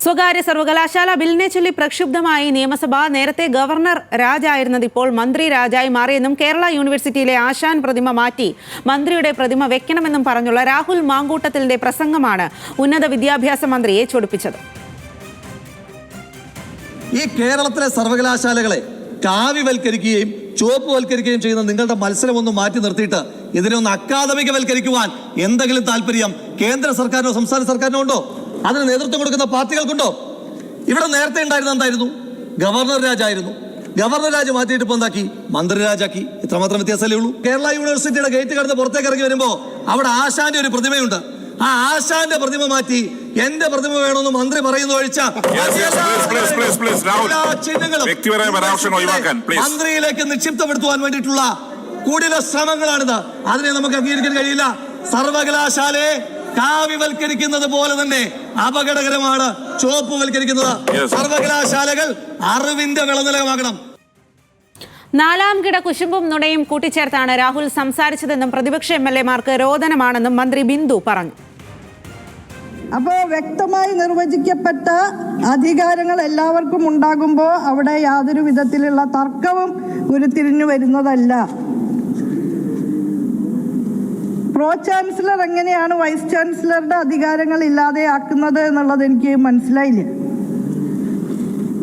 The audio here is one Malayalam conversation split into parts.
സ്വകാര്യ സർവകലാശാല ബില്ലിനെ ചൊല്ലി പ്രക്ഷുബ്ധമായി നിയമസഭ. നേരത്തെ ഗവർണർ രാജായിരുന്നത് ഇപ്പോൾ മന്ത്രി രാജായി മാറിയെന്നും കേരള യൂണിവേഴ്സിറ്റിയിലെ ആശാൻ പ്രതിമ മാറ്റി മന്ത്രിയുടെ പ്രതിമ വെക്കണമെന്നും പറഞ്ഞുള്ള രാഹുൽ മാങ്കൂട്ടത്തിലിന്റെ പ്രസംഗമാണ് ഉന്നത വിദ്യാഭ്യാസ മന്ത്രിയെ ചൊടിപ്പിച്ചത്. ഈ കേരളത്തിലെ സർവകലാശാലകളെ കാവ്യവൽക്കരിക്കുകയും ചുവപ്പുവൽക്കരിക്കുകയും ചെയ്യുന്ന നിങ്ങളുടെ മത്സരമൊന്നും മാറ്റി നിർത്തിയിട്ട് ഇതിനെ ഒന്ന് അക്കാദമികവൽക്കരിക്കുവാൻ എന്തെങ്കിലും താല്പര്യം കേന്ദ്ര സർക്കാരിനോ സംസ്ഥാന സർക്കാരിനോ ഉണ്ടോ? അതിന് നേതൃത്വം കൊടുക്കുന്ന പാർട്ടികൾക്കുണ്ടോ? ഇവിടെ നേരത്തെ ഉണ്ടായിരുന്ന എന്തായിരുന്നു? ഗവർണർ രാജായിരുന്നു. ഗവർണർ രാജ് മാറ്റിയിട്ട് ഇപ്പൊ എന്താക്കി? മന്ത്രി രാജാക്കി. ഇത്രമാത്രം വ്യത്യാസമല്ലേ ഉള്ളൂ. കേരള യൂണിവേഴ്സിറ്റിയുടെ ഗേറ്റ് കടന്ന് പുറത്തേക്ക് ഇറങ്ങി വരുമ്പോ അവിടെ ആശാന്റെ ഒരു പ്രതിമയുണ്ട്. ആ ആശാന്റെ പ്രതിമ മാറ്റി എന്റെ പ്രതിമ വേണമെന്ന് മന്ത്രി പറയുന്നു ഒഴിച്ച മന്ത്രിയിലേക്ക് നിക്ഷിപ്തപ്പെടുത്തുവാൻ വേണ്ടിയിട്ടുള്ള കൂടുതൽ ശ്രമങ്ങളാണിത്. അതിനെ നമുക്ക് അംഗീകരിക്കാൻ കഴിയില്ല. സർവകലാശാലയെ കാവ്യവൽക്കരിക്കുന്നത് പോലെ തന്നെ അപകടകരമാണ് ചുവപ്പുവൽക്കരിക്കുന്നത്. സർവകലാശാലകൾ അറിവിന്റെ വിളനിലമാകണം. നാലാം കിട കുശുമ്പും നുണയും കൂട്ടിച്ചേർത്താണ് രാഹുൽ സംസാരിച്ചതെന്നും പ്രതിപക്ഷ MLA-മാർക്ക് രോദനമാണെന്നും മന്ത്രി ബിന്ദു പറഞ്ഞു. അപ്പോൾ വ്യക്തമായി നിർവചിക്കപ്പെട്ട അധികാരങ്ങൾ എല്ലാവർക്കും ഉണ്ടാകുമ്പോൾ അവിടെ യാതൊരു വിധത്തിലുള്ള തർക്കവും ഉരുത്തിരിഞ്ഞു വരുന്നതല്ല. പ്രോ ചാൻസലർ എങ്ങനെയാണ് വൈസ് ചാൻസലറുടെ അധികാരങ്ങൾ ഇല്ലാതെയാക്കുന്നത് എന്നുള്ളത് എനിക്ക് മനസ്സിലായില്ല.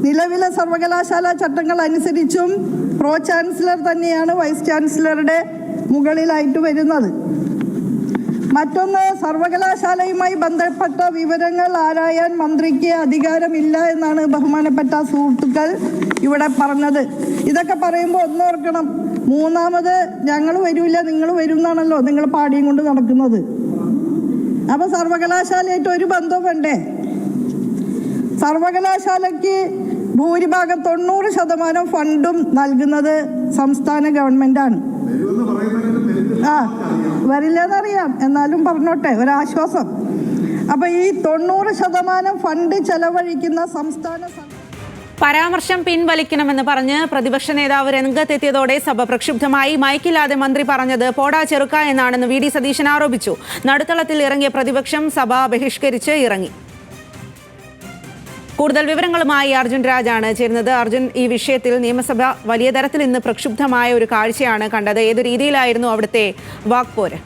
നിലവിലെ സർവകലാശാല ചട്ടങ്ങൾ അനുസരിച്ചും പ്രോ ചാൻസലർ തന്നെയാണ് വൈസ് ചാൻസലറുടെ മുകളിലായിട്ട് വരുന്നത്. മറ്റൊന്ന്, സർവകലാശാലയുമായി ബന്ധപ്പെട്ട വിവരങ്ങൾ ആരായാൻ മന്ത്രിക്ക് അധികാരമില്ല എന്നാണ് ബഹുമാനപ്പെട്ട സുഹൃത്തുക്കൾ ഇവിടെ പറഞ്ഞത്. ഇതൊക്കെ പറയുമ്പോൾ ഒന്നോർക്കണം, മൂന്നാമത് ഞങ്ങൾ വരില്ല നിങ്ങൾ വരും എന്നാണല്ലോ നിങ്ങൾ പാടിയും കൊണ്ട് നടക്കുന്നത്. അപ്പോൾ സർവകലാശാലയായിട്ട് ഒരു ബന്ധവും വേണ്ടേ? സർവകലാശാലയ്ക്ക് ഭൂരിഭാഗം 90% ഫണ്ടും നൽകുന്നത് സംസ്ഥാന ഗവൺമെൻറ്റാണ്. വരില്ലെന്നറിയാം, എന്നാലും പറഞ്ഞോട്ടെ, ഒരാശ്വാസം. അപ്പോൾ ഈ 90% ഫണ്ട് ചെലവഴിക്കുന്ന സംസ്ഥാന പരാമർശം പിൻവലിക്കണമെന്ന് പറഞ്ഞ് പ്രതിപക്ഷ നേതാവ് രംഗത്തെത്തിയതോടെ സഭ പ്രക്ഷുബ്ധമായി. മൈക്കില്ലാതെ മന്ത്രി പറഞ്ഞത് പോടാ ചെറുക്ക എന്നാണെന്ന് VD സതീശൻ ആരോപിച്ചു. നടുത്തളത്തിൽ ഇറങ്ങിയ പ്രതിപക്ഷം സഭ ബഹിഷ്കരിച്ച് ഇറങ്ങി. കൂടുതൽ വിവരങ്ങളുമായി അർജുൻ രാജാണ് ചേരുന്നത്. അർജുൻ, ഈ വിഷയത്തിൽ നിയമസഭ വലിയ തരത്തിൽ ഇന്ന് പ്രക്ഷുബ്ധമായ ഒരു കാഴ്ചയാണ് കണ്ടത്. ഏതു രീതിയിലായിരുന്നു അവിടുത്തെ വാക്പോര്?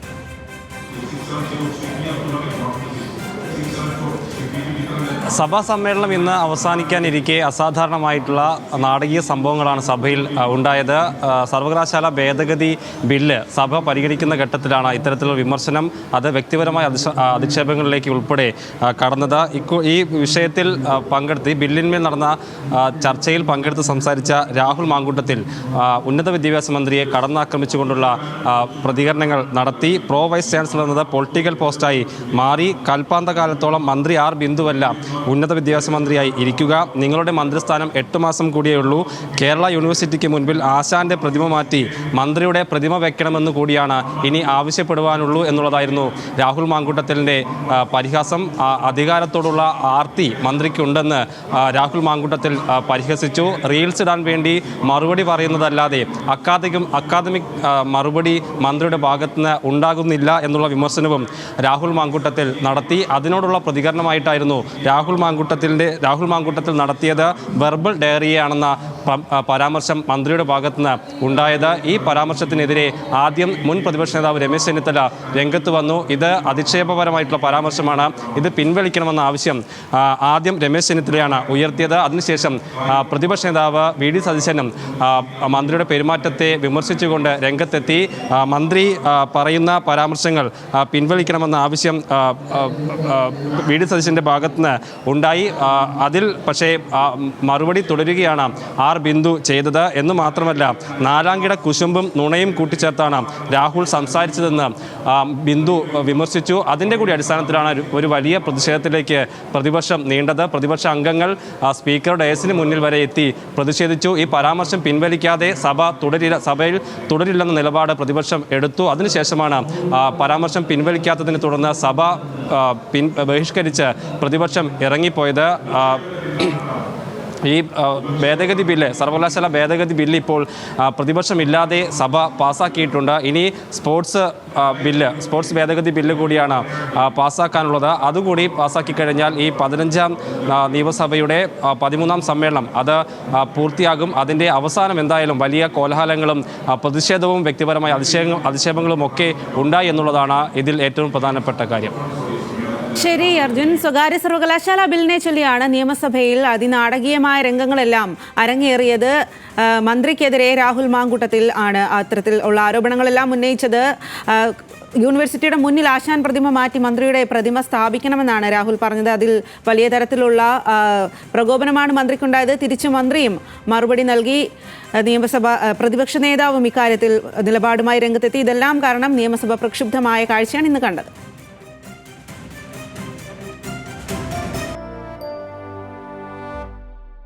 സഭാ സമ്മേളനം ഇന്ന് അവസാനിക്കാനിരിക്കെ അസാധാരണമായിട്ടുള്ള നാടകീയ സംഭവങ്ങളാണ് സഭയിൽ ഉണ്ടായത്. സർവകലാശാല ഭേദഗതി ബില്ല് സഭ പരിഗണിക്കുന്ന ഘട്ടത്തിലാണ് ഇത്തരത്തിലുള്ള വിമർശനം, അത് വ്യക്തിപരമായ അധിക്ഷേപങ്ങളിലേക്ക് ഉൾപ്പെടെ കടന്നത്. ഈ വിഷയത്തിൽ പങ്കെടുത്ത് ഈ ബില്ലിന്മേൽ നടന്ന ചർച്ചയിൽ പങ്കെടുത്ത് സംസാരിച്ച രാഹുൽ മാങ്കൂട്ടത്തിൽ ഉന്നത വിദ്യാഭ്യാസ മന്ത്രിയെ കടന്നാക്രമിച്ചുകൊണ്ടുള്ള പ്രതികരണങ്ങൾ നടത്തി. പ്രോ വൈസ് ചാൻസലർ എന്നത് പൊളിറ്റിക്കൽ പോസ്റ്റായി മാറി. കൽപ്പാന്ത കാലത്തോളം മന്ത്രി ആർ ബിന്ദുവല്ല ഉന്നത വിദ്യാഭ്യാസ മന്ത്രിയായി ഇരിക്കുക. നിങ്ങളുടെ മന്ത്രിസ്ഥാനം 8 മാസം കൂടിയേ ഉള്ളൂ. കേരള യൂണിവേഴ്സിറ്റിക്ക് മുൻപിൽ ആശാന്റെ പ്രതിമ മാറ്റി മന്ത്രിയുടെ പ്രതിമ വെക്കണമെന്ന് കൂടിയാണ് ഇനി ആവശ്യപ്പെടുവാനുള്ളൂ എന്നുള്ളതായിരുന്നു രാഹുൽ മാങ്കൂട്ടത്തിലിൻ്റെ പരിഹാസം. അധികാരത്തോടുള്ള ആർത്തി മന്ത്രിക്കുണ്ടെന്ന് രാഹുൽ മാങ്കൂട്ടത്തിൽ പരിഹസിച്ചു. റീൽസ് ഇടാൻ വേണ്ടി മറുപടി പറയുന്നതല്ലാതെ അക്കാദമിക് മറുപടി മന്ത്രിയുടെ ഭാഗത്തുനിന്ന് ഉണ്ടാകുന്നില്ല എന്നുള്ള വിമർശനവും രാഹുൽ മാങ്കൂട്ടത്തിൽ നടത്തി. അതിനോടുള്ള പ്രതികരണമായിട്ടായിരുന്നു രാഹുൽ മാങ്കൂട്ടത്തിൽ നടത്തിയത് വെർബൽ ഡയറിയാണെന്ന പരാമർശം മന്ത്രിയുടെ ഭാഗത്തുനിന്ന് ഉണ്ടായത്. ഈ പരാമർശത്തിനെതിരെ ആദ്യം മുൻ പ്രതിപക്ഷ നേതാവ് രമേശ് ചെന്നിത്തല രംഗത്ത് വന്നു. ഇത് അധിക്ഷേപപരമായിട്ടുള്ള പരാമർശമാണ്, ഇത് പിൻവലിക്കണമെന്ന ആവശ്യം ആദ്യം രമേശ് ചെന്നിത്തലയാണ് ഉയർത്തിയത്. അതിനുശേഷം പ്രതിപക്ഷ നേതാവ് VD സതീശനും മന്ത്രിയുടെ പെരുമാറ്റത്തെ വിമർശിച്ചുകൊണ്ട് രംഗത്തെത്തി. മന്ത്രി പറയുന്ന പരാമർശങ്ങൾ പിൻവലിക്കണമെന്ന ആവശ്യം VD സതീശൻ്റെ ഭാഗത്തുനിന്ന് ഉണ്ടായി. അതിൽ പക്ഷേ മറുപടി തുടരുകയാണ് ആർ ബിന്ദു ചെയ്തത് എന്ന് മാത്രമല്ല, നാലാംകിട കുശുമ്പും നുണയും കൂട്ടിച്ചേർത്താണ് രാഹുൽ സംസാരിച്ചതെന്ന് ബിന്ദു വിമർശിച്ചു. അതിൻ്റെ കൂടി അടിസ്ഥാനത്തിലാണ് ഒരു വലിയ പ്രതിഷേധത്തിലേക്ക് പ്രതിപക്ഷം നീണ്ടത്. പ്രതിപക്ഷ അംഗങ്ങൾ സ്പീക്കറുടെ ഡയസിന് മുന്നിൽ വരെ എത്തി പ്രതിഷേധിച്ചു. ഈ പരാമർശം പിൻവലിക്കാതെ സഭയിൽ തുടരില്ലെന്ന നിലപാട് പ്രതിപക്ഷം എടുത്തു. അതിനുശേഷമാണ് പരാമർശം പിൻവലിക്കാത്തതിനെ തുടർന്ന് സഭ ബഹിഷ്കരിച്ച് പ്രതിപക്ഷം ഇറങ്ങിപ്പോയത്. ഈ ഭേദഗതി ബില്ല്, സർവകലാശാല ഭേദഗതി ബില്ല് ഇപ്പോൾ പ്രതിപക്ഷമില്ലാതെ സഭ പാസ്സാക്കിയിട്ടുണ്ട്. ഇനി സ്പോർട്സ് ഭേദഗതി ബില്ല് കൂടിയാണ് പാസ്സാക്കാനുള്ളത്. അതുകൂടി പാസ്സാക്കി കഴിഞ്ഞാൽ ഈ 15ാം നിയമസഭയുടെ 13ാം സമ്മേളനം അത് പൂർത്തിയാകും. അതിൻ്റെ അവസാനം എന്തായാലും വലിയ കോലാഹലങ്ങളും പ്രതിഷേധവും വ്യക്തിപരമായ അധിക്ഷേപങ്ങളും ഒക്കെ ഉണ്ടായി എന്നുള്ളതാണ് ഇതിൽ ഏറ്റവും പ്രധാനപ്പെട്ട കാര്യം. ശരി അർജുൻ, സ്വകാര്യ സർവകലാശാല ബില്ലിനെ ചൊല്ലിയാണ് നിയമസഭയിൽ അതിനാടകീയമായ രംഗങ്ങളെല്ലാം അരങ്ങേറിയത്. മന്ത്രിക്കെതിരെ രാഹുൽ മാങ്കൂട്ടത്തിൽ ആണ് അത്തരത്തിൽ ഉള്ള ആരോപണങ്ങളെല്ലാം ഉന്നയിച്ചത്. യൂണിവേഴ്സിറ്റിയുടെ മുന്നിൽ ആശാൻ പ്രതിമ മാറ്റി മന്ത്രിയുടെ പ്രതിമ സ്ഥാപിക്കണമെന്നാണ് രാഹുൽ പറഞ്ഞത്. അതിൽ വലിയ തരത്തിലുള്ള പ്രകോപനമാണ് മന്ത്രിക്കുണ്ടായത്. തിരിച്ചു മന്ത്രിയും മറുപടി നൽകി. നിയമസഭ പ്രതിപക്ഷ നേതാവും ഇക്കാര്യത്തിൽ നിലപാടുമായി രംഗത്തെത്തി. ഇതെല്ലാം കാരണം നിയമസഭ പ്രക്ഷുബ്ധമായ കാഴ്ചയാണ് ഇന്ന് കണ്ടത്.